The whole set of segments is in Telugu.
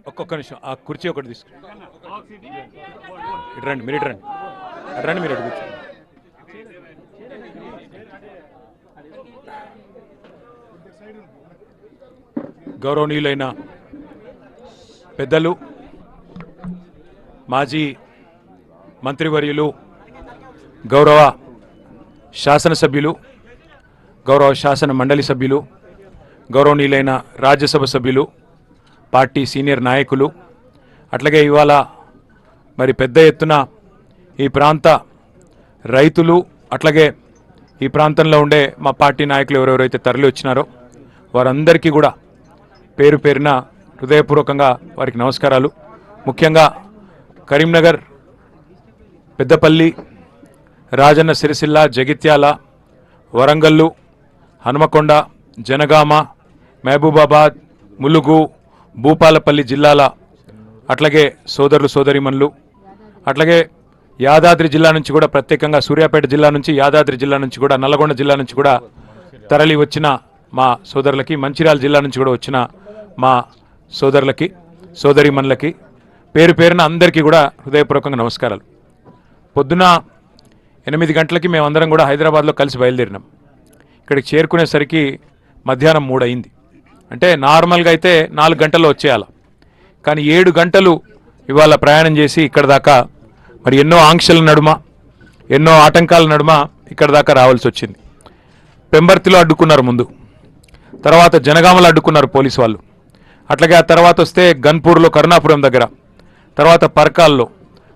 ఒక్కొక్క నిమిషం ఆ కుర్చీ ఒకటి తీసుకుని ఇటు రండి, మీరు ఇటు రండి, అటు రండి, మీరు ఇటు కూర్చోండి. గౌరవనీయులైన పెద్దలు, మాజీ మంత్రివర్యులు, గౌరవ శాసనసభ్యులు, గౌరవ శాసన మండలి సభ్యులు, గౌరవనీయులైన రాజ్యసభ సభ్యులు, పార్టీ సీనియర్ నాయకులు, అట్లాగే ఇవాళ మరి పెద్ద ఎత్తున ఈ ప్రాంత రైతులు, అట్లాగే ఈ ప్రాంతంలో ఉండే మా పార్టీ నాయకులు ఎవరెవరైతే తరలి వచ్చినారో వారందరికీ కూడా పేరు పేరున హృదయపూర్వకంగా వారికి నమస్కారాలు. ముఖ్యంగా కరీంనగర్, పెద్దపల్లి, రాజన్న సిరిసిల్ల, జగిత్యాల, వరంగల్లు, హనుమకొండ, జనగామ, మహబూబాబాద్, ములుగు, భూపాలపల్లి జిల్లాల అట్లాగే సోదరులు సోదరిమణులు, అట్లాగే యాదాద్రి జిల్లా నుంచి కూడా, ప్రత్యేకంగా సూర్యాపేట జిల్లా నుంచి, యాదాద్రి జిల్లా నుంచి కూడా, నల్లగొండ జిల్లా నుంచి కూడా తరలి వచ్చిన మా సోదరులకి, మంచిర్యాల జిల్లా నుంచి కూడా వచ్చిన మా సోదరులకి సోదరిమణులకి పేరు పేరున అందరికీ కూడా హృదయపూర్వకంగా నమస్కారాలు. పొద్దున 8 గంటలకి మేమందరం కూడా హైదరాబాద్లో కలిసి బయలుదేరినాం. ఇక్కడికి చేరుకునేసరికి మధ్యాహ్నం 3 అయింది. అంటే నార్మల్గా అయితే 4 గంటల్లో వచ్చేయాలి, కానీ 7 గంటలు ఇవాళ ప్రయాణం చేసి ఇక్కడ దాకా మరి ఎన్నో ఆంక్షల నడుమ, ఎన్నో ఆటంకాల నడుమ ఇక్కడ దాకా రావాల్సి వచ్చింది. పెంబర్తిలో అడ్డుకున్నారు ముందు, తర్వాత జనగామలో అడ్డుకున్నారు పోలీసు వాళ్ళు, అట్లాగే ఆ తర్వాత వస్తే గన్పూర్లో కరుణాపురం దగ్గర, తర్వాత పర్కాల్లో,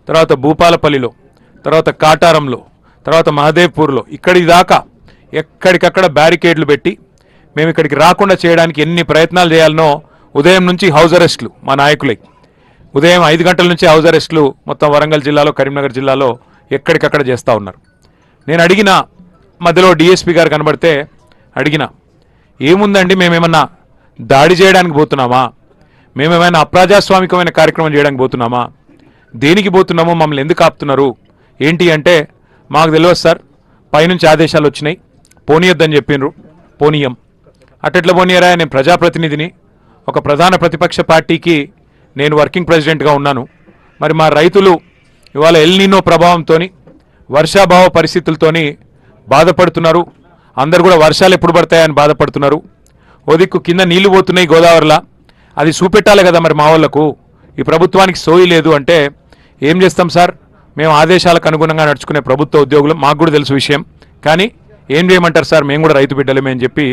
తర్వాత భూపాలపల్లిలో, తర్వాత కాటారంలో, తర్వాత మహదేవ్పూర్లో, ఇక్కడి దాకా ఎక్కడికక్కడ బ్యారికేడ్లు పెట్టి మేము ఇక్కడికి రాకుండా చేయడానికి ఎన్ని ప్రయత్నాలు చేయాలనో ఉదయం నుంచి హౌస్ అరెస్టులు మా నాయకులై, ఉదయం 5 గంటల నుంచి హౌస్ అరెస్టులు మొత్తం వరంగల్ జిల్లాలో, కరీంనగర్ జిల్లాలో ఎక్కడికక్కడ చేస్తూ ఉన్నారు. నేను అడిగిన, మధ్యలో డిఎస్పీ గారు కనబడితే అడిగిన, ఏముందండి మేమేమన్నా దాడి చేయడానికి పోతున్నామా, మేమేమైనా అప్రజాస్వామికమైన కార్యక్రమం చేయడానికి పోతున్నామా, దేనికి పోతున్నామో, మమ్మల్ని ఎందుకు ఆపుతున్నారు ఏంటి అంటే, మాకు తెలియదు సార్, పైనుంచి ఆదేశాలు వచ్చినాయి, పోనీయొద్దని చెప్పిండ్రు, పోనీయం. అట్టెట్లా పోనీయరా, నేను ప్రజాప్రతినిధిని, ఒక ప్రధాన ప్రతిపక్ష పార్టీకి నేను వర్కింగ్ ప్రెసిడెంట్గా ఉన్నాను. మరి మా రైతులు ఇవాళ ఎల్నినో ప్రభావంతో, వర్షాభావ పరిస్థితులతోని బాధపడుతున్నారు. అందరు కూడా వర్షాలు ఎప్పుడు పడతాయని బాధపడుతున్నారు. ఓ దిక్కు కింద నీళ్లు పోతున్నాయి గోదావరిలా, అది చూపెట్టాలి కదా మరి మా వాళ్ళకు. ఈ ప్రభుత్వానికి సోయి లేదు అంటే ఏం చేస్తాం సార్, మేము ఆదేశాలకు అనుగుణంగా నడుచుకునే ప్రభుత్వ ఉద్యోగులు, మాకు కూడా తెలుసు విషయం, కానీ ఏం చేయమంటారు సార్, మేము కూడా రైతు బిడ్డలమే అని చెప్పి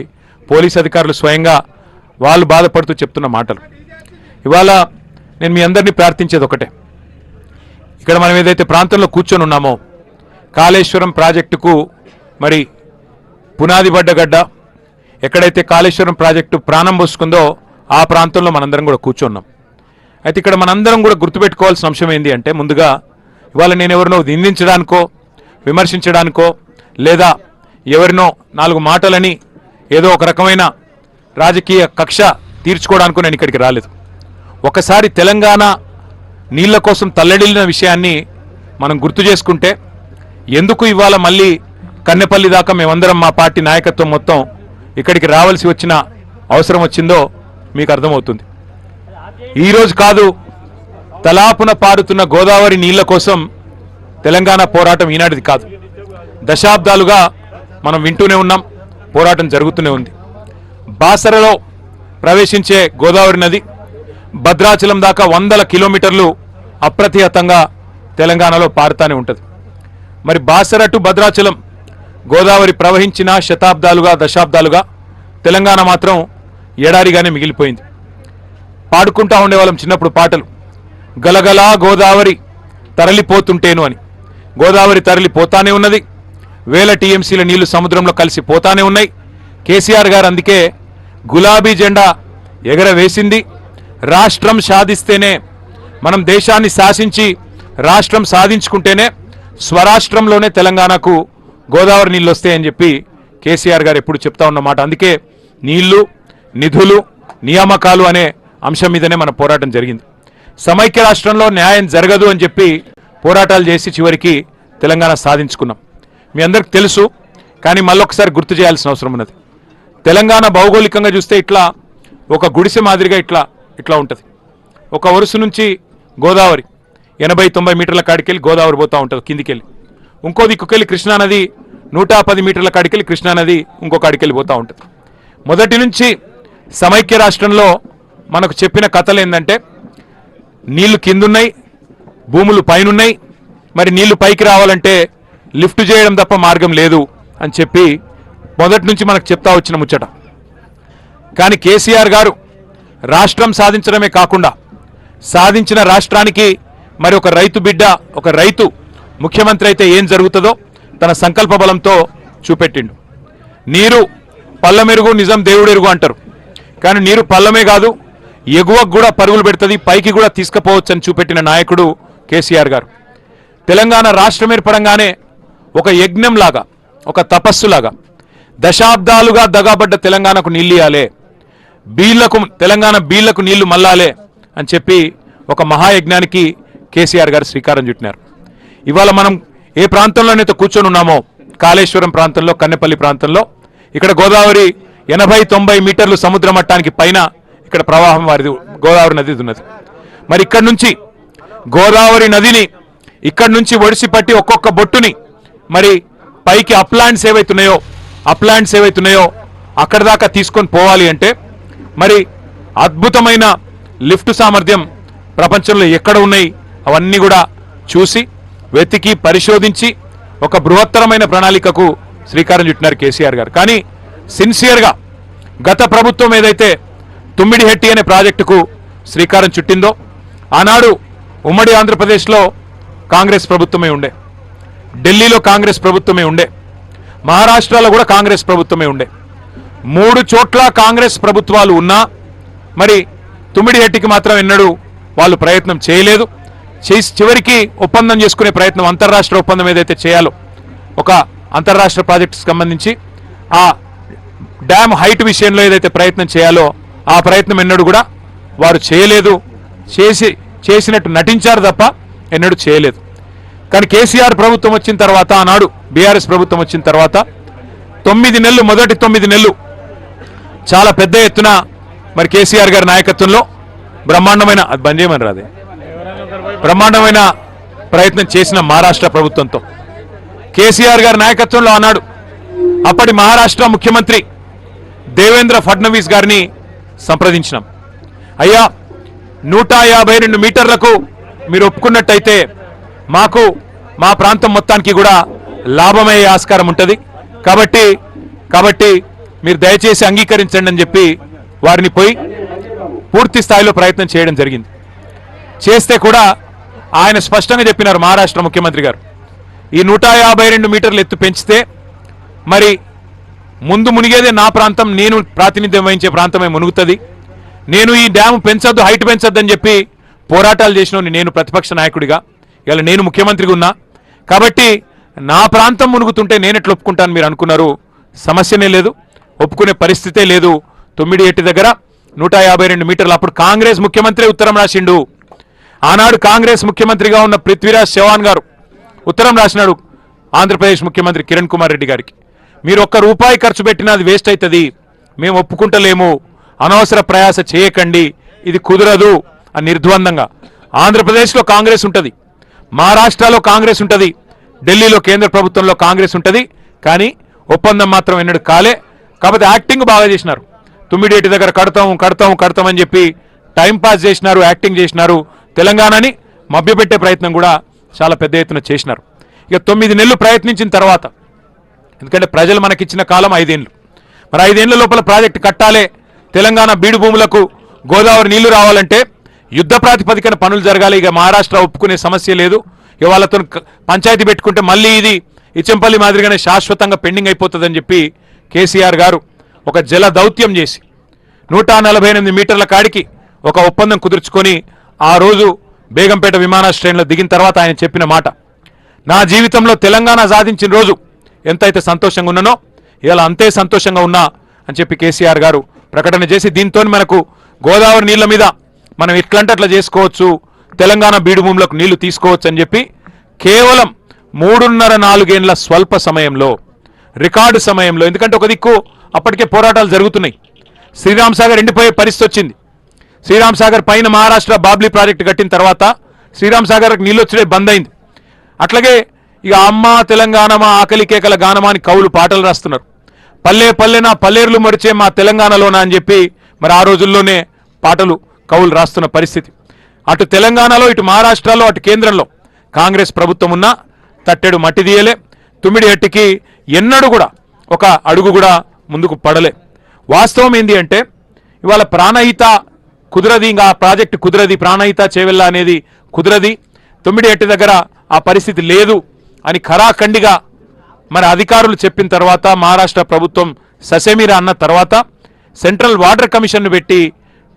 పోలీస్ అధికారులు స్వయంగా వాళ్ళు బాధపడుతూ చెప్తున్న మాటలు. ఇవాళ నేను మీ అందరినీ ప్రార్థించేది ఒకటే, ఇక్కడ మనం ఏదైతే ప్రాంతంలో కూర్చొని ఉన్నామో, కాళేశ్వరం ప్రాజెక్టుకు మరి పునాది పడ్డ గడ్డ, ఎక్కడైతే కాళేశ్వరం ప్రాజెక్టు ప్రాణం పోసుకుందో ఆ ప్రాంతంలో మనందరం కూడా కూర్చున్నాం. అయితే ఇక్కడ మనందరం కూడా గుర్తుపెట్టుకోవాల్సిన అంశం ఏంటి అంటే, ముందుగా ఇవాళ నేను ఎవరినో నిందించడానికో, విమర్శించడానికో, లేదా ఎవరినో 4 మాటలని ఏదో ఒక రకమైన రాజకీయ కక్ష తీర్చుకోవడానికో నేను ఇక్కడికి రాలేదు. ఒకసారి తెలంగాణ నీళ్ల కోసం తల్లడిల్లిన విషయాన్ని మనం గుర్తు చేసుకుంటే, ఎందుకు ఇవాళ మళ్ళీ కన్నెపల్లి దాకా మేమందరం మా పార్టీ నాయకత్వం మొత్తం ఇక్కడికి రావాల్సి వచ్చిన అవసరం వచ్చిందో మీకు అర్థమవుతుంది. ఈరోజు కాదు, తలాపున పారుతున్న గోదావరి నీళ్ల కోసం తెలంగాణ పోరాటం ఈనాటిది కాదు, దశాబ్దాలుగా మనం వింటూనే ఉన్నాం, పోరాటం జరుగుతూనే ఉంది. బాసరలో ప్రవేశించే గోదావరి నది భద్రాచలం దాకా 100 కిలోమీటర్లు అప్రతిహతంగా తెలంగాణలో పారుతూనే ఉంటుంది. మరి బాసర టు భద్రాచలం గోదావరి ప్రవహించిన శతాబ్దాలుగా, దశాబ్దాలుగా తెలంగాణ మాత్రం ఎడారిగానే మిగిలిపోయింది. పాడుకుంటా ఉండేవాళ్ళం చిన్నప్పుడు పాటలు, గలగలా గోదావరి తరలిపోతుంటేను అని. గోదావరి తరలిపోతానే ఉన్నది, వేల టీఎంసీల నీళ్లు సముద్రంలో కలిసి పోతానే ఉన్నాయి. కేసీఆర్ గారు అందుకే గులాబీ జెండా ఎగరవేసింది. రాష్ట్రం సాధిస్తేనే, మనం దేశాన్ని శాసించి రాష్ట్రం సాధించుకుంటేనే స్వరాష్ట్రంలోనే తెలంగాణకు గోదావరి నీళ్ళు వస్తాయని చెప్పి కేసీఆర్ గారు ఎప్పుడు చెప్తా ఉన్నమాట. అందుకే నీళ్లు, నిధులు, నియామకాలు అనే అంశం మీదనే మన పోరాటం జరిగింది. సమైక్య రాష్ట్రంలో న్యాయం జరగదు అని చెప్పి పోరాటాలు చేసి చివరికి తెలంగాణ సాధించుకున్నాం. మీ అందరికి తెలుసు, కానీ మళ్ళొకసారి గుర్తు చేయాల్సిన అవసరం ఉన్నది. తెలంగాణ భౌగోళికంగా చూస్తే ఇట్లా ఒక గుడిసె మాదిరిగా ఇట్లా ఉంటుంది. ఒక వరుస నుంచి గోదావరి 80-90 మీటర్ల కాడికెళ్ళి గోదావరి పోతూ ఉంటుంది కిందికెళ్ళి. ఇంకో దిక్కుకెళ్ళి కృష్ణానది 110 మీటర్ల కాడికెళ్ళి కృష్ణానది ఇంకో కాడికెళ్ళి పోతూ ఉంటుంది. మొదటి నుంచి సమైక్య రాష్ట్రంలో మనకు చెప్పిన కథలు ఏంటంటే నీళ్లు కిందున్నాయి, భూములు పైనున్నాయి, మరి నీళ్లు పైకి రావాలంటే లిఫ్ట్ చేయడం తప్ప మార్గం లేదు అని చెప్పి మొదటి నుంచి మనకు చెప్తా వచ్చిన ముచ్చట. కానీ కేసీఆర్ గారు రాష్ట్రం సాధించడమే కాకుండా సాధించిన రాష్ట్రానికి మరి ఒక రైతు బిడ్డ, ఒక రైతు ముఖ్యమంత్రి అయితే ఏం జరుగుతుందో తన సంకల్ప బలంతో చూపెట్టిండు. నీరు పల్లమెరుగు నిజం దేవుడెరుగు అంటారు. కానీ నీరు పల్లమే కాదు, ఎగువకు కూడా పరుగులు పెడుతుంది, పైకి కూడా తీసుకుపోవచ్చని చూపెట్టిన నాయకుడు కేసీఆర్ గారు. తెలంగాణ రాష్ట్రం ఏర్పడంగానే ఒక యజ్ఞంలాగా, ఒక తపస్సులాగా దశాబ్దాలుగా దగాబడ్డ తెలంగాణకు నీళ్ళు ఇయ్యాలే, తెలంగాణ బీళ్లకు నీళ్లు మల్లాలే అని చెప్పి ఒక మహాయజ్ఞానికి కేసీఆర్ గారు శ్రీకారం చుట్టినారు. ఇవాళ మనం ఏ ప్రాంతంలోనైతే కూర్చొని ఉన్నామో, కాళేశ్వరం ప్రాంతంలో, కన్నెపల్లి ప్రాంతంలో, ఇక్కడ గోదావరి 80-90 మీటర్లు సముద్ర మట్టానికి పైన ఇక్కడ ప్రవాహం వారిది గోదావరి నది ఉన్నది. మరి ఇక్కడ నుంచి గోదావరి నదిని ఇక్కడి నుంచి ఒడిసి పట్టి ఒక్కొక్క బొట్టుని మరి పైకి అప్లాండ్స్ ఏవైతున్నాయో అక్కడ దాకా తీసుకొని పోవాలి అంటే మరి అద్భుతమైన లిఫ్ట్ సామర్థ్యం ప్రపంచంలో ఎక్కడ ఉన్నాయి అవన్నీ కూడా చూసి వెతికి పరిశోధించి ఒక బృహత్తరమైన ప్రణాళికకు శ్రీకారం చుట్టినారు కేసీఆర్ గారు. కానీ సిన్సియర్గా గత ప్రభుత్వం ఏదైతే తుమ్మిడిహెట్టి అనే ప్రాజెక్టుకు శ్రీకారం చుట్టిందో, ఆనాడు ఉమ్మడి ఆంధ్రప్రదేశ్లో కాంగ్రెస్ ప్రభుత్వమే ఉండే, ఢిల్లీలో కాంగ్రెస్ ప్రభుత్వమే ఉండే, మహారాష్ట్రలో కూడా కాంగ్రెస్ ప్రభుత్వమే ఉండే. 3 చోట్ల కాంగ్రెస్ ప్రభుత్వాలు ఉన్నా మరి తుమ్మిడిహెట్టికి మాత్రం ఎన్నడూ వాళ్ళు ప్రయత్నం చేయలేదు. చివరికి ఒప్పందం చేసుకునే ప్రయత్నం, అంతర్రాష్ట్ర ఒప్పందం ఏదైతే చేయాలో ఒక అంతర్రాష్ట్ర ప్రాజెక్టుకు సంబంధించి ఆ డ్యామ్ హైట్ విషయంలో ఏదైతే ప్రయత్నం చేయాలో ఆ ప్రయత్నం ఎన్నడూ కూడా వారు చేయలేదు. చేసినట్టు నటించారు తప్ప ఎన్నడూ చేయలేదు. కానీ కేసీఆర్ ప్రభుత్వం వచ్చిన తర్వాత, ఆనాడు బీఆర్ఎస్ ప్రభుత్వం వచ్చిన తర్వాత 9 నెలలు, మొదటి 9 నెలలు చాలా పెద్ద ఎత్తున మరి కేసీఆర్ గారి నాయకత్వంలో బ్రహ్మాండమైన ప్రయత్నం చేసిన మహారాష్ట్ర ప్రభుత్వంతో, కేసీఆర్ గారి నాయకత్వంలో ఆనాడు అప్పటి మహారాష్ట్ర ముఖ్యమంత్రి దేవేంద్ర ఫడ్నవీస్ గారిని సంప్రదించినాం. అయ్యా, 152 మీటర్లకు మీరు ఒప్పుకున్నట్టయితే మాకు మా ప్రాంతం మొత్తానికి కూడా లాభమయ్యే ఆస్కారం ఉంటుంది, కాబట్టి మీరు దయచేసి అంగీకరించండి అని చెప్పి వారిని పోయి పూర్తి స్థాయిలో ప్రయత్నం చేయడం జరిగింది. చేస్తే కూడా ఆయన స్పష్టంగా చెప్పినారు మహారాష్ట్ర ముఖ్యమంత్రి గారు, ఈ 152 మీటర్లు ఎత్తు పెంచితే మరి ముందు మునిగేదే నా ప్రాంతం, నేను ప్రాతినిధ్యం వహించే ప్రాంతమే మునుగుతుంది. నేను ఈ డ్యామ్ పెంచొద్దు, హైట్ పెంచొద్దు అని చెప్పి పోరాటాలు చేసిన నేను ప్రతిపక్ష నాయకుడిగా, ఇలా నేను ముఖ్యమంత్రిగా ఉన్నా కాబట్టి నా ప్రాంతం మునుగుతుంటే నేను ఎట్లా ఒప్పుకుంటాను మీరు అనుకున్నారు. సమస్యనే లేదు, ఒప్పుకునే పరిస్థితే లేదు. తుమ్మిడిహెట్టి దగ్గర 152 మీటర్లు. అప్పుడు కాంగ్రెస్ ముఖ్యమంత్రి ఉత్తరం రాసిండు. ఆనాడు కాంగ్రెస్ ముఖ్యమంత్రిగా ఉన్న పృథ్వీరాజ్ చౌహాన్ గారు ఉత్తరం రాసినాడు ఆంధ్రప్రదేశ్ ముఖ్యమంత్రి కిరణ్ కుమార్ రెడ్డి గారికి, మీరు ₹1 ఖర్చు పెట్టినా అది వేస్ట్ అవుతుంది, మేము ఒప్పుకుంటలేము, అనవసర ప్రయాస చేయకండి, ఇది కుదరదు అని నిర్ద్వందంగా. ఆంధ్రప్రదేశ్లో కాంగ్రెస్ ఉంటుంది, మహారాష్ట్రలో కాంగ్రెస్ ఉంటుంది, ఢిల్లీలో కేంద్ర ప్రభుత్వంలో కాంగ్రెస్ ఉంటుంది, కానీ ఒప్పందం మాత్రం ఎన్నడూ కాలే. కాబట్టి యాక్టింగ్ బాగా చేసినారు. తుమ్మిడిహెట్టి దగ్గర కడతాం అని చెప్పి టైంపాస్ చేసినారు, యాక్టింగ్ చేసినారు. తెలంగాణని మభ్యపెట్టే ప్రయత్నం కూడా చాలా పెద్ద ఎత్తున చేసినారు. ఇక 9 నెలలు ప్రయత్నించిన తర్వాత, ఎందుకంటే ప్రజలు మనకిచ్చిన కాలం 5 ఏళ్ళు, మరి 5 ఏళ్ల లోపల ప్రాజెక్టు కట్టాలే, తెలంగాణ బీడు భూములకు గోదావరి నీళ్లు రావాలంటే యుద్ధ ప్రాతిపదికన పనులు జరగాలి. ఇక మహారాష్ట్ర ఒప్పుకునే సమస్య లేదు. ఇక వాళ్ళతో పంచాయతీ పెట్టుకుంటే మళ్ళీ ఇది ఇచ్చంపల్లి మాదిరిగానే శాశ్వతంగా పెండింగ్ అయిపోతుందని చెప్పి కేసీఆర్ గారు ఒక జల దౌత్యం చేసి 148 మీటర్ల కాడికి ఒక ఒప్పందం కుదుర్చుకొని ఆ రోజు బేగంపేట విమానాశ్రయంలో దిగిన తర్వాత ఆయన చెప్పిన మాట, నా జీవితంలో తెలంగాణ సాధించిన రోజు ఎంతైతే సంతోషంగా ఉన్నానో ఇలా అంతే సంతోషంగా ఉన్నా అని చెప్పి కేసీఆర్ గారు ప్రకటన చేసి, దీంతో మనకు గోదావరి నీళ్ల మీద మనం ఎట్లంటే అట్లా చేసుకోవచ్చు, తెలంగాణ బీడు భూములకు నీళ్లు తీసుకోవచ్చు అని చెప్పి కేవలం 3.5-4 ఏళ్ల స్వల్ప సమయంలో, రికార్డు సమయంలో, ఎందుకంటే ఒక దిక్కు అప్పటికే పోరాటాలు జరుగుతున్నాయి, శ్రీరామ్ సాగర్ ఎండిపోయే పరిస్థితి వచ్చింది, శ్రీరామ్ సాగర్ పైన మహారాష్ట్ర బాబ్లీ ప్రాజెక్టు కట్టిన తర్వాత శ్రీరామ్ సాగర్కి నీళ్ళు వచ్చే బంద్ అయింది. అట్లాగే ఇక అమ్మ తెలంగాణ మా ఆకలి కేకల గానమా అని కవులు పాటలు రాస్తున్నారు. పల్లె పల్లెన పల్లేరులు మరిచే మా తెలంగాణలోనా అని చెప్పి మరి ఆ రోజుల్లోనే పాటలు కవులు రాస్తున్న పరిస్థితి. అటు తెలంగాణలో ఇటు మహారాష్ట్రలో అటు కేంద్రంలో కాంగ్రెస్ ప్రభుత్వం ఉన్నా తట్టెడు మట్టి తీయలే. తుమ్మిడిహట్టికి ఎన్నడూ కూడా ఒక అడుగు కూడా ముందుకు పడలే. వాస్తవం ఏంటి అంటే ఇవాళ ప్రాణహిత కుదరది, ఇంకా ఆ ప్రాజెక్టు కుదరది, ప్రాణహిత చేవెళ్ళ అనేది కుదరది, తుమ్మిడిహట్టి దగ్గర ఆ పరిస్థితి లేదు అని ఖరాఖండిగా మరి అధికారులు చెప్పిన తర్వాత మహారాష్ట్ర ప్రభుత్వం ససేమిరా అన్న తర్వాత సెంట్రల్ వాటర్ కమిషన్ను పెట్టి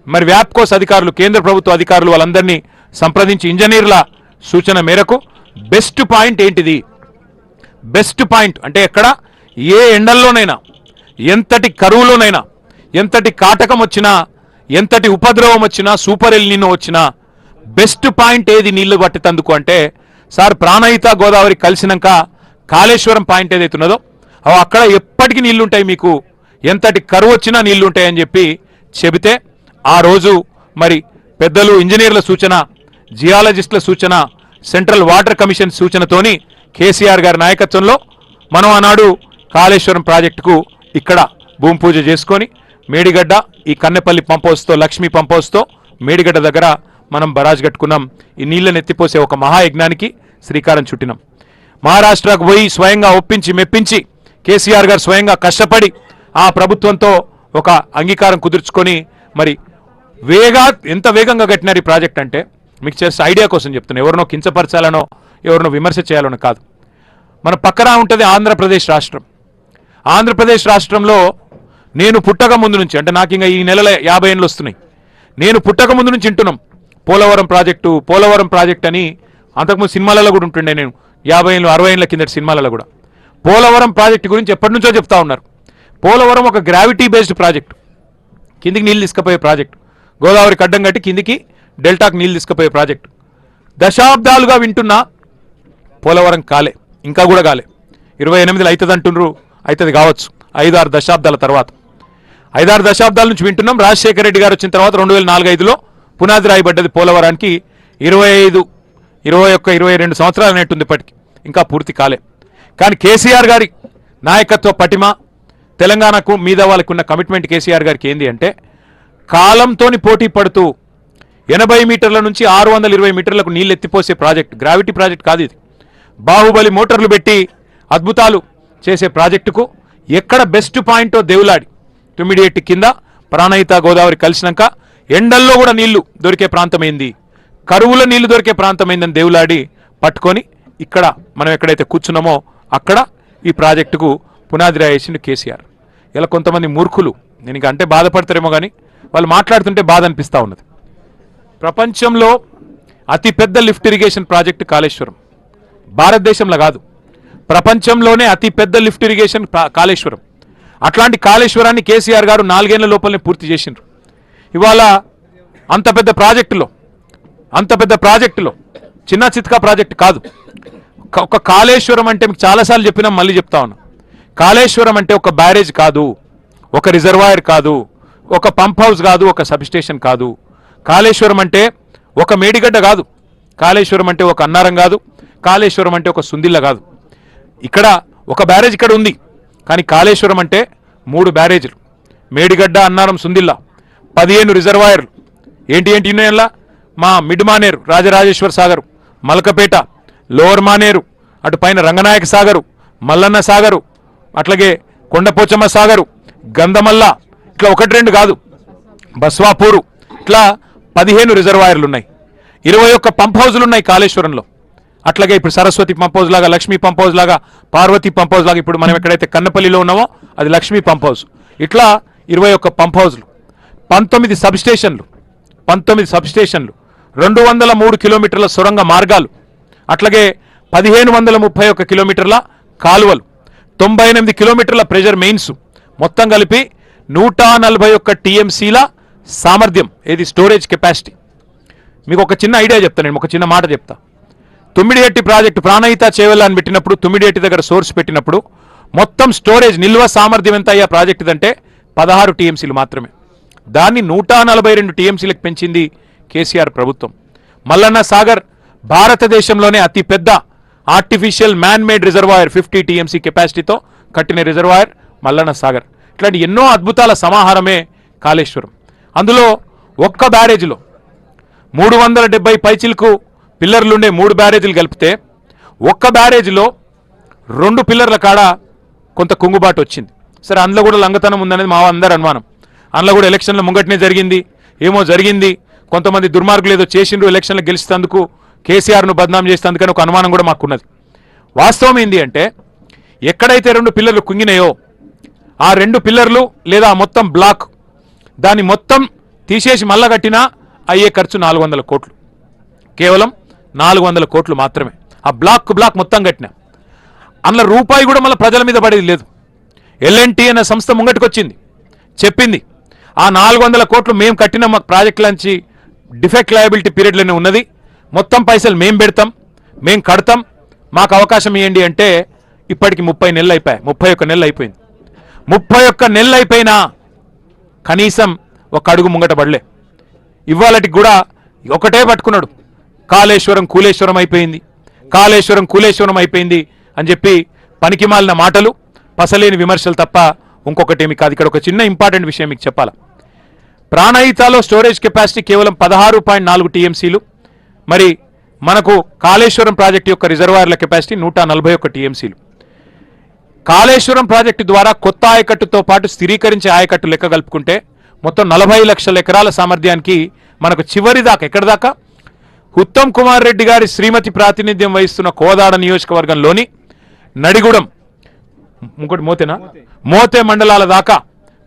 మరి వ్యాప్కోస్ అధికారులు కేంద్ర ప్రభుత్వ అధికారులు వాళ్ళందరినీ సంప్రదించి ఇంజనీర్ల సూచన మేరకు బెస్ట్ పాయింట్ ఏంటిది, బెస్ట్ పాయింట్ అంటే ఎక్కడ ఏ ఎండల్లోనైనా ఎంతటి కరువులోనైనా ఎంతటి కాటకం వచ్చినా ఎంతటి ఉపద్రవం వచ్చినా సూపర్ ఎల్ నినో వచ్చినా బెస్ట్ పాయింట్ ఏది నీళ్లు పట్టేందుకు అంటే సార్ ప్రాణహిత గోదావరి కలిసినాక కాళేశ్వరం పాయింట్ ఏదైతే ఉన్నదో అక్కడ ఎప్పటికీ నీళ్లుంటాయి, మీకు ఎంతటి కరువు వచ్చినా నీళ్లుంటాయని చెప్పి చెబితే ఆ రోజు మరి పెద్దలు ఇంజనీర్ల సూచన, జియాలజిస్టుల సూచన, సెంట్రల్ వాటర్ కమిషన్ సూచనతోని కేసీఆర్ గారి నాయకత్వంలో మనం ఆనాడు కాళేశ్వరం ప్రాజెక్టుకు ఇక్కడ భూమి పూజ చేసుకొని మేడిగడ్డ ఈ కన్నెపల్లి పంప్ హౌస్తో లక్ష్మీ పంప్ హౌస్తో మేడిగడ్డ దగ్గర మనం బరాజ్ కట్టుకున్నాం. ఈ నీళ్ళని ఎత్తిపోసే ఒక మహాయజ్ఞానికి శ్రీకారం చుట్టినాం. మహారాష్ట్రకు పోయి స్వయంగా ఒప్పించి మెప్పించి కేసీఆర్ గారు స్వయంగా కష్టపడి ఆ ప్రభుత్వంతో ఒక అంగీకారం కుదుర్చుకొని మరి ఎంత వేగంగా కట్టినారు ఈ ప్రాజెక్ట్ అంటే మీకు చేసే ఐడియా కోసం చెప్తున్నా. ఎవరినో కించపరచాలనో ఎవరినో విమర్శ చేయాలనో కాదు. మన పక్కన ఉంటుంది ఆంధ్రప్రదేశ్ రాష్ట్రం. ఆంధ్రప్రదేశ్ రాష్ట్రంలో నేను పుట్టక ముందు నుంచి అంటే నాకు ఇంకా ఈ నెలలో 50 ఏళ్ళు వస్తున్నాయి. నేను పుట్టక ముందు నుంచి వింటున్నాం పోలవరం ప్రాజెక్ట్ అని. అంతకుముందు సినిమాలలో కూడా ఉంటుండే, నేను 50 ఏళ్ళు 60 ఏళ్ళ కిందటి సినిమాలలో కూడా పోలవరం ప్రాజెక్టు గురించి ఎప్పటి నుంచో చెప్తా ఉన్నారు. పోలవరం ఒక గ్రావిటీ బేస్డ్ ప్రాజెక్టు, కిందికి నీళ్ళు తీసుకుపోయే ప్రాజెక్టు, గోదావరికి అడ్డం కట్టి కిందికి డెల్టాకు నీళ్ళు తీసుకుపోయే ప్రాజెక్టు. దశాబ్దాలుగా వింటున్నా పోలవరం కాలే, ఇంకా కూడా కాలే. 28 అవుతుంది అంటున్నారు, అవుతుంది కావచ్చు 5-6 దశాబ్దాల తర్వాత. 5-6 దశాబ్దాల నుంచి వింటున్నాం. రాజశేఖర రెడ్డి గారు వచ్చిన తర్వాత 2004-05లో పునాది రాయబడ్డది పోలవరానికి. 25, 21, 22 సంవత్సరాలు అనేట్టుంది ఇప్పటికి, ఇంకా పూర్తి కాలే. కానీ కేసీఆర్ గారి నాయకత్వ పటిమ, తెలంగాణకు మీద వాళ్ళకు ఉన్న కమిట్మెంట్ కేసీఆర్ గారికి ఏంది అంటే కాలంతోని పోటీ పడుతూ 80 మీటర్ల నుంచి 620 మీటర్లకు నీళ్ళు ఎత్తిపోసే ప్రాజెక్ట్, గ్రావిటీ ప్రాజెక్ట్ కాదు ఇది. బాహుబలి మోటార్లు పెట్టి అద్భుతాలు చేసే ప్రాజెక్టుకు ఎక్కడ బెస్ట్ పాయింటో దేవులాడి తుమ్మిడిహట్టి కింద ప్రాణహిత గోదావరి కలిసినాక ఎండల్లో కూడా నీళ్లు దొరికే ప్రాంతమైంది, కరువుల నీళ్లు దొరికే ప్రాంతమైందని దేవులాడి పట్టుకొని ఇక్కడ మనం ఎక్కడైతే కూర్చున్నామో అక్కడ ఈ ప్రాజెక్టుకు పునాది రాయేసిండు కేసీఆర్. ఇలా కొంతమంది మూర్ఖులు, నేను ఇంకా అంటే బాధపడతారేమో కానీ వాళ్ళు మాట్లాడుతుంటే బాధ అనిపిస్తూ ఉన్నది. ప్రపంచంలో అతిపెద్ద లిఫ్ట్ ఇరిగేషన్ ప్రాజెక్టు కాళేశ్వరం, భారతదేశంలో కాదు ప్రపంచంలోనే అతిపెద్ద లిఫ్ట్ ఇరిగేషన్ కాళేశ్వరం. అట్లాంటి కాళేశ్వరాన్ని కేసీఆర్ గారు 4 ఏళ్ల లోపలనే పూర్తి చేసిండ్రు. ఇవాళ అంత పెద్ద ప్రాజెక్టులో చిన్న చిత్కా ప్రాజెక్టు కాదు. ఒక కాళేశ్వరం అంటే మీకు చాలాసార్లు చెప్పినా మళ్ళీ చెప్తా ఉన్నా, కాళేశ్వరం అంటే ఒక బ్యారేజ్ కాదు, ఒక రిజర్వాయర్ కాదు, ఒక పంప్ హౌస్ కాదు, ఒక సబ్స్టేషన్ కాదు. కాళేశ్వరం అంటే ఒక మేడిగడ్డ కాదు, కాళేశ్వరం అంటే ఒక అన్నారం కాదు, కాళేశ్వరం అంటే ఒక సుందిల్ల కాదు. ఇక్కడ ఒక బ్యారేజ్ ఇక్కడ ఉంది, కానీ కాళేశ్వరం అంటే 3 బ్యారేజీలు, మేడిగడ్డ, అన్నారం, సుందిల్ల, 15 రిజర్వాయర్లు. ఏంటి ఉన్నాయల్లా మా మిడ్ మానేరు, రాజరాజేశ్వర సాగరు, మలకపేట, లోవర్ మానేరు, అటు పైన రంగనాయక సాగరు, మల్లన్న సాగరు, అట్లాగే కొండపోచమ్మ సాగరు, గంధమల్ల, ఇట్లా 1-2 కాదు, బస్వాపూరు, ఇట్లా 15 రిజర్వాయర్లు ఉన్నాయి. 21 పంప్ హౌజులు ఉన్నాయి కాళేశ్వరంలో. అట్లాగే ఇప్పుడు సరస్వతి పంప్ హౌస్ లాగా, లక్ష్మీ పంప్ హౌస్ లాగా, పార్వతి పంప్ హౌస్ లాగా, ఇప్పుడు మనం ఎక్కడైతే కన్నపల్లిలో ఉన్నామో అది లక్ష్మీ పంప్ హౌస్. ఇట్లా 21 పంప్ హౌజులు, 19 సబ్స్టేషన్లు, 203 కిలోమీటర్ల సొరంగ మార్గాలు, అట్లాగే 1531 కిలోమీటర్ల కాలువలు, 98 కిలోమీటర్ల ప్రెజర్ మెయిన్స్, మొత్తం కలిపి 141 టీఎంసీల సామర్థ్యం, ఏది స్టోరేజ్ కెపాసిటీ. మీకు ఒక చిన్న ఐడియా చెప్తాను, నేను ఒక చిన్న మాట చెప్తా. తుమ్మిడిహట్టి ప్రాజెక్టు ప్రాణహిత చేవెళ్ళ అని పెట్టినప్పుడు, తుమ్మిడిహట్టి దగ్గర సోర్స్ పెట్టినప్పుడు మొత్తం స్టోరేజ్ నిల్వ సామర్థ్యం ఎంత అయ్యా ప్రాజెక్ట్ అంటే 16 టీఎంసీలు మాత్రమే. దాన్ని 142 టీఎంసీలకు పెంచింది కేసీఆర్ ప్రభుత్వం. మల్లన్న సాగర్ భారతదేశంలోనే అతిపెద్ద artificial man made reservoir 50 TMC కెపాసిటీతో కట్టిన రిజర్వాయర్ మల్లన్న సాగర్. ఇట్లాంటి ఎన్నో అద్భుతాల సమాహారమే కాళేశ్వరం. అందులో ఒక్క బ్యారేజ్లో 370 పైచిలకు పిల్లర్లుండే 3 బ్యారేజీలు కలిపితే ఒక్క బ్యారేజ్లో 2 పిల్లర్ల కాడ కొంత కుంగుబాటు వచ్చింది. సరే, అందులో కూడా లంగతనం ఉందనేది మా అందరి అనుమానం. అందులో కూడా ఎలక్షన్ల ముంగటనే జరిగింది, ఏమో జరిగింది, కొంతమంది దుర్మార్గులు ఏదో చేసిండ్రు ఎలక్షన్లు గెలిచేందుకు, కేసీఆర్ను బద్నాం చేసేందుకని ఒక అనుమానం కూడా మాకున్నది. వాస్తవం ఏంటి అంటే, ఎక్కడైతే 2 పిల్లర్లు కుంగినాయో ఆ 2 పిల్లర్లు లేదా మొత్తం బ్లాక్ దాన్ని మొత్తం తీసేసి మళ్ళా కట్టినా అయ్యే ఖర్చు 400 కోట్లు, కేవలం 400 కోట్లు మాత్రమే. ఆ బ్లాక్ మొత్తం కట్టినా అందులో రూపాయి కూడా మళ్ళీ ప్రజల మీద పడేది లేదు. ఎల్ఎన్టీ అనే సంస్థ ముంగటికి వచ్చింది, చెప్పింది ఆ 400 కోట్లు మేము కట్టిన మా ప్రాజెక్టులంచి డిఫెక్ట్ లయబిలిటీ పీరియడ్లోనే ఉన్నది, మొత్తం పైసలు మేము పెడతాం, మేము కడతాం, మాకు అవకాశం ఇవ్వండి అంటే ఇప్పటికి 30 నెలలు అయిపోయాయి, 31 నెలలు అయిపోయింది. 31 నెలలు అయిపోయినా కనీసం ఒక అడుగు ముంగట పడలే. ఇవాళకి కూడా ఒకటే పట్టుకున్నాడు, కాళేశ్వరం కూలేశ్వరం అయిపోయింది, కాళేశ్వరం కూలేశ్వరం అయిపోయింది అని చెప్పి పనికిమాలిన మాటలు, పసలేని విమర్శలు తప్ప ఇంకొకటేమి కాదు. ఇక్కడ ఒక చిన్న ఇంపార్టెంట్ విషయం మీకు చెప్పాలా. ప్రాణహితలో స్టోరేజ్ కెపాసిటీ కేవలం 16.4 టీఎంసీలు. మరి మనకు కాళేశ్వరం ప్రాజెక్టు యొక్క రిజర్వాయర్ల కెపాసిటీ 141 టీఎంసీలు. కాళేశ్వరం ప్రాజెక్టు ద్వారా కొత్త ఆయకట్టుతో పాటు స్థిరీకరించే ఆయకట్టు లెక్క కలుపుకుంటే మొత్తం 40 లక్షల ఎకరాల సామర్థ్యానికి మనకు చివరి దాకా ఎక్కడి దాకా ఉత్తమ్ కుమార్ రెడ్డి గారి శ్రీమతి ప్రాతినిధ్యం వహిస్తున్న కోదాడ నియోజకవర్గంలోని నడిగూడెం, ఇంకోటి మోతే మండలాల దాకా,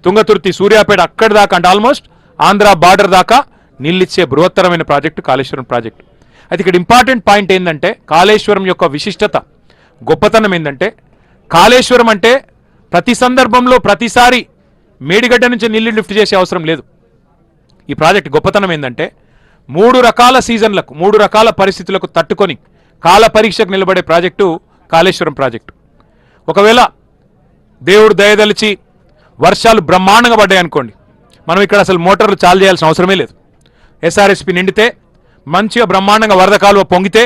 తుంగతుర్తి, సూర్యాపేట అక్కడి దాకా, అంటే ఆల్మోస్ట్ ఆంధ్ర బార్డర్ దాకా నీళ్ళిచ్చే బృహత్తరమైన ప్రాజెక్టు కాళేశ్వరం ప్రాజెక్టు. అయితే ఇక్కడ ఇంపార్టెంట్ పాయింట్ ఏంటంటే, కాళేశ్వరం యొక్క విశిష్టత, గొప్పతనం ఏంటంటే, కాళేశ్వరం అంటే ప్రతి సందర్భంలో ప్రతిసారి మేడిగడ్డ నుంచి నీళ్లు లిఫ్ట్ చేసే అవసరం లేదు. ఈ ప్రాజెక్టు గొప్పతనం ఏంటంటే 3 రకాల సీజన్లకు 3 రకాల పరిస్థితులకు తట్టుకొని కాల పరీక్షకు నిలబడే ప్రాజెక్టు కాళేశ్వరం ప్రాజెక్టు. ఒకవేళ దేవుడు దయదలిచి వర్షాలు బ్రహ్మాండంగా పడ్డాయి అనుకోండి, మనం ఇక్కడ అసలు మోటార్లు చాలు చేయాల్సిన అవసరమే లేదు. ఎస్ఆర్ఎస్పి నిండితే మంచిగా బ్రహ్మాండంగా వరద కాలువ పొంగితే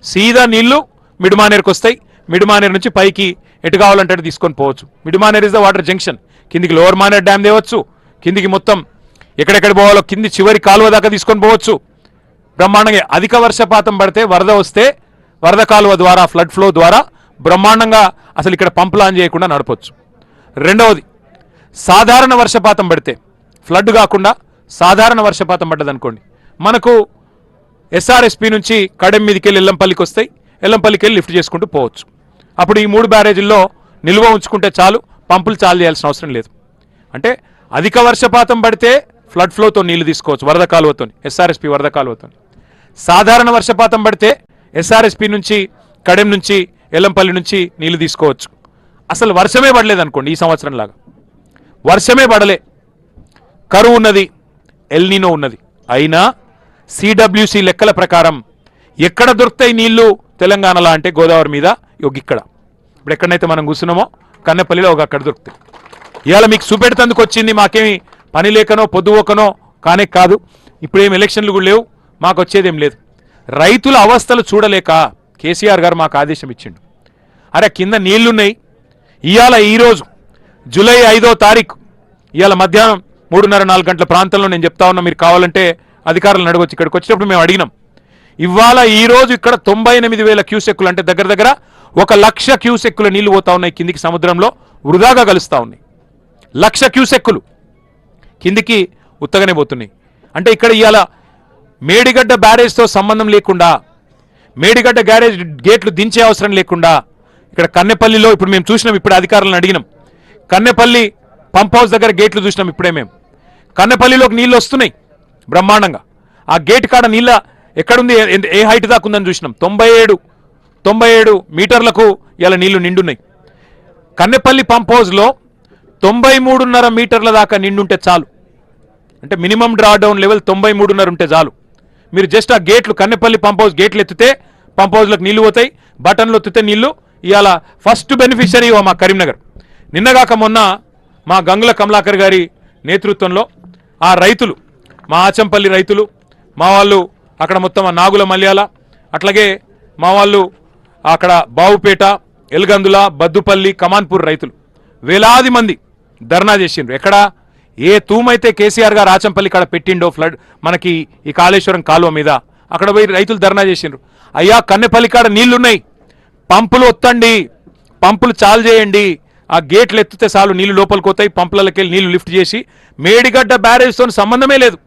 సీదా నీళ్లు మిడుమానేరుకు వస్తాయి. మిడుమానేరు నుంచి పైకి ఎటు కావాలంటే తీసుకొని పోవచ్చు. Mid Manair is the water junction. కిందికి లోవర్ మానేర్ డ్యామ్ తేవచ్చు, కిందికి మొత్తం ఎక్కడెక్కడ పోవాలో కింది చివరి కాలువ దాకా తీసుకొని పోవచ్చు. బ్రహ్మాండంగా అధిక వర్షపాతం పడితే వరద వస్తే వరద కాలువ ద్వారా ఫ్లడ్ ఫ్లో ద్వారా బ్రహ్మాండంగా అసలు ఇక్కడ పంపులు ఆన్ చేయకుండా నడపొచ్చు. రెండవది, సాధారణ వర్షపాతం పడితే ఫ్లడ్ కాకుండా సాధారణ వర్షపాతం పడ్డదనుకోండి, మనకు ఎస్ఆర్ఎస్పి నుంచి కడెం మీదకి వెళ్ళి ఎల్లంపల్లికి వస్తాయి, ఎల్లంపల్లికి వెళ్ళి లిఫ్ట్ చేసుకుంటూ పోవచ్చు. అప్పుడు ఈ 3 బ్యారేజీల్లో నిల్వ ఉంచుకుంటే చాలు, పంపులు చాలు చేయాల్సిన అవసరం లేదు. అంటే అధిక వర్షపాతం పడితే ఫ్లడ్ ఫ్లోతో నీళ్లు తీసుకోవచ్చు వరద కాలువతో, ఎస్ఆర్ఎస్పి వరద కాలువతో. సాధారణ వర్షపాతం పడితే ఎస్ఆర్ఎస్పి నుంచి కడెం నుంచి ఎల్లంపల్లి నుంచి నీళ్లు తీసుకోవచ్చు. అసలు వర్షమే పడలేదు అనుకోండి, ఈ సంవత్సరం లాగా వర్షమే పడలే, కరువు ఉన్నది, ఎల్నినో ఉన్నది, అయినా సిడబ్ల్యూసి లెక్కల ప్రకారం ఎక్కడ దొరుకుతాయి నీళ్లు తెలంగాణలో అంటే గోదావరి మీద ఇక్కడ. ఇప్పుడు ఎక్కడైతే మనం కూర్చున్నామో కన్నెపల్లిలో అక్కడ దొరుకుతాయి. ఇవాళ మీకు చూపెడుతందుకు వచ్చింది, మాకేమి పని లేకనో పొద్దుపోకనో కానే కాదు. ఇప్పుడేం ఎలక్షన్లు కూడా లేవు, మాకు వచ్చేదేం లేదు. రైతుల అవస్థలు చూడలేక కేసీఆర్ గారు మాకు ఆదేశం ఇచ్చిండు. అరే కింద నీళ్లున్నాయి, ఇవాళ ఈరోజు జూలై 5వ తారీఖు ఇవాళ మధ్యాహ్నం 3:30-4 గంటల ప్రాంతంలో నేను చెప్తా ఉన్నా, మీరు కావాలంటే అధికారులను అడగొచ్చు. ఇక్కడికి వచ్చేటప్పుడు మేము అడిగినాం. ఇవాళ ఈరోజు ఇక్కడ 98,000 క్యూసెక్కులు, అంటే దగ్గర దగ్గర 1,00,000 క్యూసెక్కుల నీళ్లు పోతా ఉన్నాయి కిందికి, సముద్రంలో వృధాగా కలుస్తూ ఉన్నాయి. 1,00,000 క్యూసెక్కులు కిందికి ఉత్తగానే పోతున్నాయి. అంటే ఇక్కడ ఇవాళ మేడిగడ్డ బ్యారేజ్తో సంబంధం లేకుండా, మేడిగడ్డ గ్యారేజ్ గేట్లు దించే అవసరం లేకుండా ఇక్కడ కన్నెపల్లిలో ఇప్పుడు మేము చూసినాం, ఇప్పుడు అధికారులను అడిగినాం. కన్నెపల్లి పంప్ హౌస్ దగ్గర గేట్లు చూసినాం ఇప్పుడే మేము. కన్నెపల్లిలోకి నీళ్ళు వస్తున్నాయి బ్రహ్మాండంగా. ఆ గేట్ కాడ నీళ్ళ ఎక్కడుంది, ఏ హైట్ దాకా ఉందని చూసినాం. 97 మీటర్లకు ఇలా నీళ్లు నిండున్నాయి. కన్నెపల్లి పంప్ హౌస్లో 93.5 మీటర్ల దాకా నిండుంటే చాలు. అంటే మినిమం డ్రా డౌన్ లెవెల్ 93.5 ఉంటే చాలు. మీరు జస్ట్ ఆ గేట్లు, కన్నెపల్లి పంప్ హౌస్ గేట్లు ఎత్తితే పంప్ హౌస్లోకి నీళ్లు పోతాయి, బటన్లు ఎత్తితే నీళ్లు. ఇవాళ ఫస్ట్ బెనిఫిషరీ మా కరీంనగర్. నిన్నగాక మొన్న మా గంగుల కమలాకర్ గారి నేతృత్వంలో ఆ రైతులు మా ఆచంపల్లి రైతులు మా వాళ్ళు అక్కడ మొత్తం నాగుల మల్యాల అట్లాగే మా వాళ్ళు అక్కడ బావుపేట ఎల్గందుల బద్దుపల్లి కమాన్పూర్ రైతులు వేలాది మంది ధర్నా చేసిండ్రు. ఎక్కడ ఏ తూమైతే కేసీఆర్ గారు ఆచంపల్లి కాడ పెట్టిండో ఫ్లడ్ మనకి ఈ కాళేశ్వరం కాలువ మీద అక్కడ పోయి రైతులు ధర్నా చేసిండ్రు. అయ్యా కన్నెపల్లి కాడ నీళ్లున్నాయి, పంపులు ఒత్తండి, పంపులు చాలు చేయండి, ఆ గేట్లు ఎత్తితే చాలు నీళ్లు లోపలికి పోతాయి, పంపులకి వెళ్ళి నీళ్లు లిఫ్ట్ చేసి మేడిగడ్డ బ్యారేజ్తో సంబంధమే లేదు,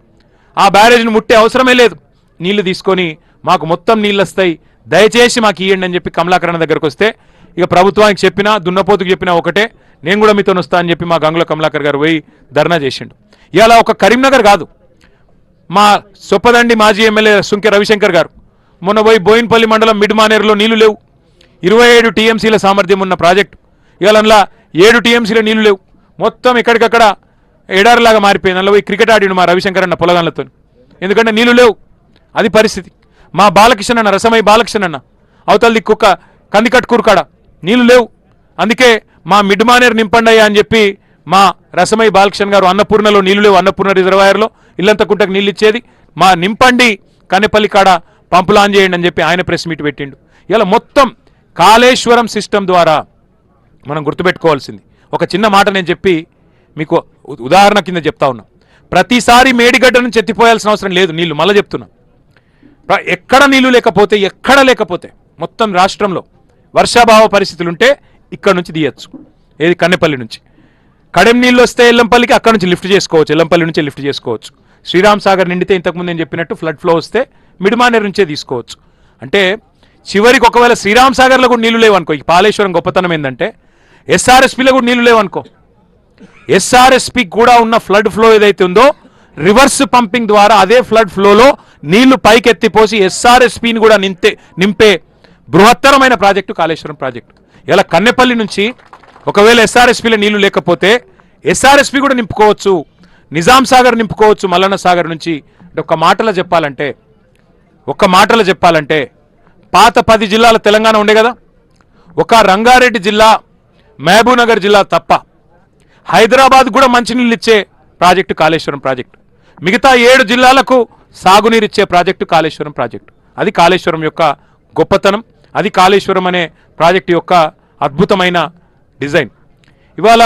ఆ బ్యారేజ్ని ముట్టే అవసరమే లేదు, నీళ్లు తీసుకొని మాకు మొత్తం నీళ్ళు వస్తాయి, దయచేసి మాకు ఇవ్వండి అని చెప్పి కమలాకరణ దగ్గరకు వస్తే ఇక ప్రభుత్వానికి చెప్పినా దున్నపోతుకు చెప్పినా ఒకటే, నేను కూడా మీతో వస్తా అని చెప్పి మా గంగుల కమలాకర్ గారు పోయి ధర్నా చేసిండు. ఇలా ఒక కరీంనగర్ కాదు, మా సొప్పదండి మాజీ ఎమ్మెల్యే సుంకె రవిశంకర్ గారు మొన్న పోయి బోయిన్పల్లి మండలం మిడ్ మానేరులో నీళ్లు లేవు, 27 టీఎంసీల సామర్థ్యం ఉన్న ప్రాజెక్టు, ఇవాళ 7 టీఎంసీల నీళ్లు లేవు, మొత్తం ఎక్కడికక్కడ ఎడారిలాగా మారిపోయింది. అందులో పోయి క్రికెట్ ఆడిడు మా రవిశంకర్ అన్న పొలగాళ్ళతో, ఎందుకంటే నీళ్లు లేవు, అది పరిస్థితి. మా బాలకృష్ణ అన్న రసమయ్య బాలకృష్ణ అన్న అవతల దిక్కు కందికట్కూరు కాడ నీళ్లు లేవు, అందుకే మా మిడ్ మానేరు నింపండయ్యా అని చెప్పి మా రసమయ్య బాలకృష్ణ గారు అన్నపూర్ణలో నీళ్లు లేవు, అన్నపూర్ణ రిజర్వాయర్లో ఇల్లంత కుంటకు నీళ్ళు ఇచ్చేది, మా నింపండి కన్నెపల్లి కాడ పంపులు ఆన్ చేయండి అని చెప్పి ఆయన ప్రెస్ మీట్ పెట్టిండు. ఇలా మొత్తం కాళేశ్వరం సిస్టమ్ ద్వారా మనం గుర్తుపెట్టుకోవాల్సింది ఒక చిన్న మాట నేను చెప్పి మీకు ఉదాహరణ కింద చెప్తా ఉన్నా. ప్రతిసారి మేడిగడ్డ నుంచి ఎత్తిపోయాల్సిన అవసరం లేదు నీళ్లు, మళ్ళీ చెప్తున్నా. ఎక్కడ నీళ్లు లేకపోతే మొత్తం రాష్ట్రంలో వర్షాభావ పరిస్థితులుంటే ఇక్కడ నుంచి తీయచ్చు, ఏది కన్నెపల్లి నుంచి. కడెం నీళ్ళు వస్తే ఎల్లంపల్లికి అక్కడ నుంచి లిఫ్ట్ చేసుకోవచ్చు, ఎల్లంపల్లి నుంచి లిఫ్ట్ చేసుకోవచ్చు. శ్రీరామ్ సాగర్ నిండితే ఇంతకుముందు నేను చెప్పినట్టు ఫ్లడ్ ఫ్లో వస్తే మిడ్మానేరు నుంచే తీసుకోవచ్చు. అంటే చివరికి ఒకవేళ శ్రీరామ్ సాగర్లో కూడా నీళ్లు లేవనుకో, ఈ కాళేశ్వరం గొప్పతనం ఏంటంటే ఎస్ఆర్ఎస్పీలో కూడా నీళ్లు లేవనుకో, ఎస్ఆర్ఎస్పీ కూడా ఉన్న ఫ్లడ్ ఫ్లో ఏదైతే ఉందో రివర్స్ పంపింగ్ ద్వారా అదే ఫ్లడ్ ఫ్లోలో నీళ్లు పైకెత్తిపోసి ఎస్ఆర్ఎస్పీని కూడా నింపే బృహత్తరమైన ప్రాజెక్టు కాళేశ్వరం ప్రాజెక్టు. ఇలా కన్నెపల్లి నుంచి ఒకవేళ ఎస్ఆర్ఎస్పీలో నీళ్లు లేకపోతే ఎస్ఆర్ఎస్పీ కూడా నింపుకోవచ్చు, నిజాం సాగర్ నింపుకోవచ్చు మల్లన్న సాగర్ నుంచి. ఒక్క మాటలో చెప్పాలంటే పాత 10 జిల్లాల తెలంగాణ ఉండే కదా, ఒక రంగారెడ్డి జిల్లా మహబూబ్నగర్ జిల్లా తప్ప హైదరాబాద్ కూడా మంచినీళ్ళు ఇచ్చే ప్రాజెక్టు కాళేశ్వరం ప్రాజెక్టు, మిగతా 7 జిల్లాలకు సాగునీరు ఇచ్చే ప్రాజెక్టు కాళేశ్వరం ప్రాజెక్టు. అది కాళేశ్వరం యొక్క గొప్పతనం, అది కాళేశ్వరం అనే ప్రాజెక్టు యొక్క అద్భుతమైన డిజైన్. ఇవాళ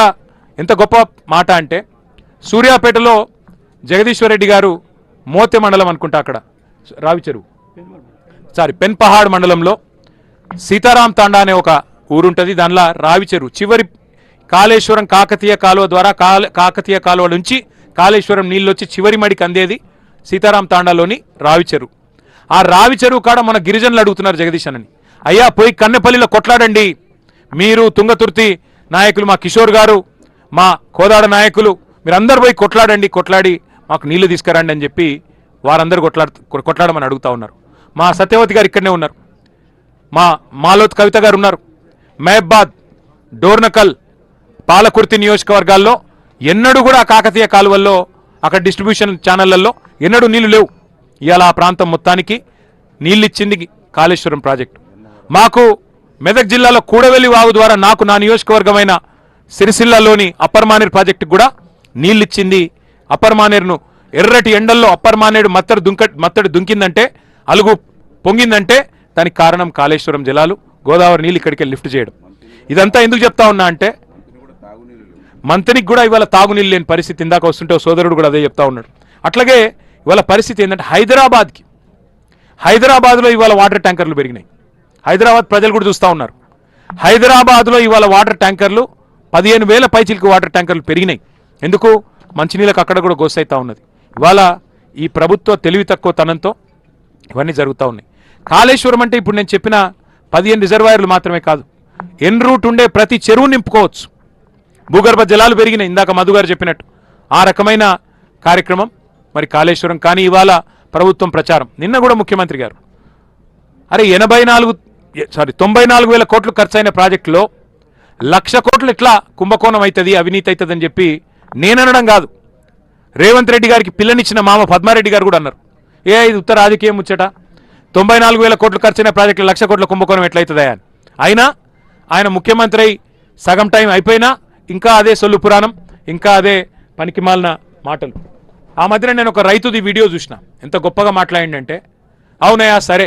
ఎంత గొప్ప మాట అంటే సూర్యాపేటలో జగదీశ్వర్ రెడ్డి గారు మోతె మండలం అనుకుంటా, అక్కడ పెన్పహాడ్ మండలంలో సీతారాం తాండా అనే ఒక ఊరుంటుంది, దానిలో రావి చెరువు చివరి కాళేశ్వరం కాకతీయ కాలువ ద్వారా కాకతీయ కాలువ నుంచి కాళేశ్వరం నీళ్ళు వచ్చి చివరి మడికి అందేది సీతారాం తాండాలోని రావి చెరువు. ఆ రావి చెరువు కాడ మన గిరిజనులు అడుగుతున్నారు జగదీష్ అన్నని, అయ్యా పోయి కన్నెపల్లిలో కొట్లాడండి, మీరు తుంగతుర్తి నాయకులు మా కిషోర్ గారు మా కోదాడ నాయకులు మీరందరూ పోయి కొట్లాడి మాకు నీళ్లు తీసుకురండి అని చెప్పి వారందరూ కొట్లాడమని అడుగుతా ఉన్నారు. మా సత్యవతి గారు ఇక్కడనే ఉన్నారు, మా మాలోత్ కవిత గారు ఉన్నారు. మహబాద్, డోర్నకల్, పాలకుర్తి నియోజకవర్గాల్లో ఎన్నడూ కూడా కాకతీయ కాలువల్లో అక్కడ డిస్ట్రిబ్యూషన్ ఛానళ్లలో ఎన్నడూ నీళ్లు లేవు. ఇవాళ ఆ ప్రాంతం మొత్తానికి నీళ్ళు ఇచ్చింది కాళేశ్వరం ప్రాజెక్టు. మాకు మెదక్ జిల్లాలో కూడవెల్లి వాగు ద్వారా నాకు నా నియోజకవర్గమైన సిరిసిల్లలోని అప్పర్ మానేరు ప్రాజెక్టుకు కూడా నీళ్ళు ఇచ్చింది. అప్పర్ మానేరును ఎర్రటి ఎండల్లో అప్పర్ మానేరు మత్తడి దుంకిందంటే, అలుగు పొంగిందంటే దానికి కారణం కాళేశ్వరం జలాలు, గోదావరి నీళ్ళు ఇక్కడికి లిఫ్ట్ చేయడం. ఇదంతా ఎందుకు చెప్తా ఉన్నా అంటే మంతనికి కూడా ఇవాళ తాగునీళ్ళు లేని పరిస్థితి. ఇందాక వస్తుంటే సోదరుడు కూడా అదే చెప్తా ఉన్నాడు. అట్లాగే ఇవాళ పరిస్థితి ఏంటంటే హైదరాబాద్లో ఇవాళ వాటర్ ట్యాంకర్లు పెరిగినాయి. హైదరాబాద్ ప్రజలు కూడా చూస్తూ ఉన్నారు. హైదరాబాద్లో ఇవాళ వాటర్ ట్యాంకర్లు 15,000 పైచిలకు వాటర్ ట్యాంకర్లు పెరిగినాయి. ఎందుకు? మంచినీళ్ళకి అక్కడ కూడా గోసైతా ఉన్నది. ఇవాళ ఈ ప్రభుత్వ తెలివి తక్కువ తనంతో ఇవన్నీ జరుగుతూ ఉన్నాయి. కాళేశ్వరం అంటే ఇప్పుడు నేను చెప్పిన 15 రిజర్వాయర్లు మాత్రమే కాదు, ఎన్ రూట్ ఉండే ప్రతి చెరువు నింపుకోవచ్చు. భూగర్భ జలాలు పెరిగినాయి ఇందాక మధు గారు చెప్పినట్టు. ఆ రకమైన కార్యక్రమం మరి కాళేశ్వరం. కానీ ఇవాళ ప్రభుత్వం ప్రచారం, నిన్న కూడా ముఖ్యమంత్రి గారు అరే 94,000 కోట్లు ఖర్చైన ప్రాజెక్టులో 1,00,000 కోట్లు ఎట్లా కుంభకోణం అవుతుంది, అవినీతి అవుతుంది అని చెప్పి నేననడం కాదు, రేవంత్ రెడ్డి గారికి పిల్లనిచ్చిన మామ పద్మారెడ్డి గారు కూడా అన్నారు. ఇది ఉత్తర రాజకీయం ముచ్చట, 94,000 కోట్లు ఖర్చైన ప్రాజెక్టులో 1,00,000 కోట్ల కుంభకోణం ఎట్లయితుందా అని. అయినా ఆయన ముఖ్యమంత్రి అయి సగం టైం అయిపోయినా ఇంకా అదే సొల్లు పురాణం, ఇంకా అదే పనికిమాలిన మాటలు. ఆ మధ్యన నేను ఒక రైతుది వీడియో చూసిన, ఎంత గొప్పగా మాట్లాడిండంటే, అవునయ్యా సరే